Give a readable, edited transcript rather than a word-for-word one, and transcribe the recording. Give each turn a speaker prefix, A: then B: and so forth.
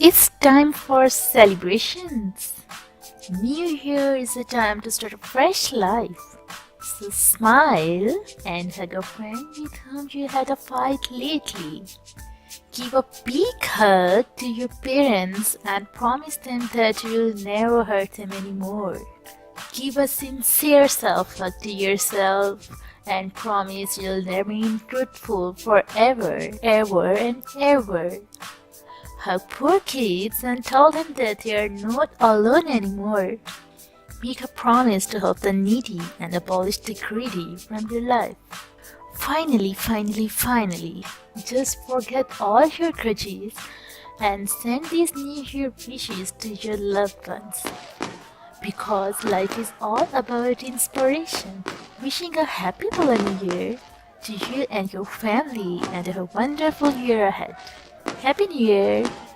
A: It's time for celebrations. New Year is a time to start a fresh life. So smile and hug a friend with whom you had a fight lately. Give a big hug to your parents and promise them that you'll never hurt them anymore. Give a sincere self hug to yourself and promise you'll remain truthful forever, ever, and ever. Hug poor kids and tell them that they are not alone anymore. Make a promise to help the needy and abolish the greedy from your life. Finally, just forget all your grudges and send these New Year wishes to your loved ones. Because life is all about inspiration. Wishing a happy New Year to you and your family and a wonderful year ahead. Happy New Year!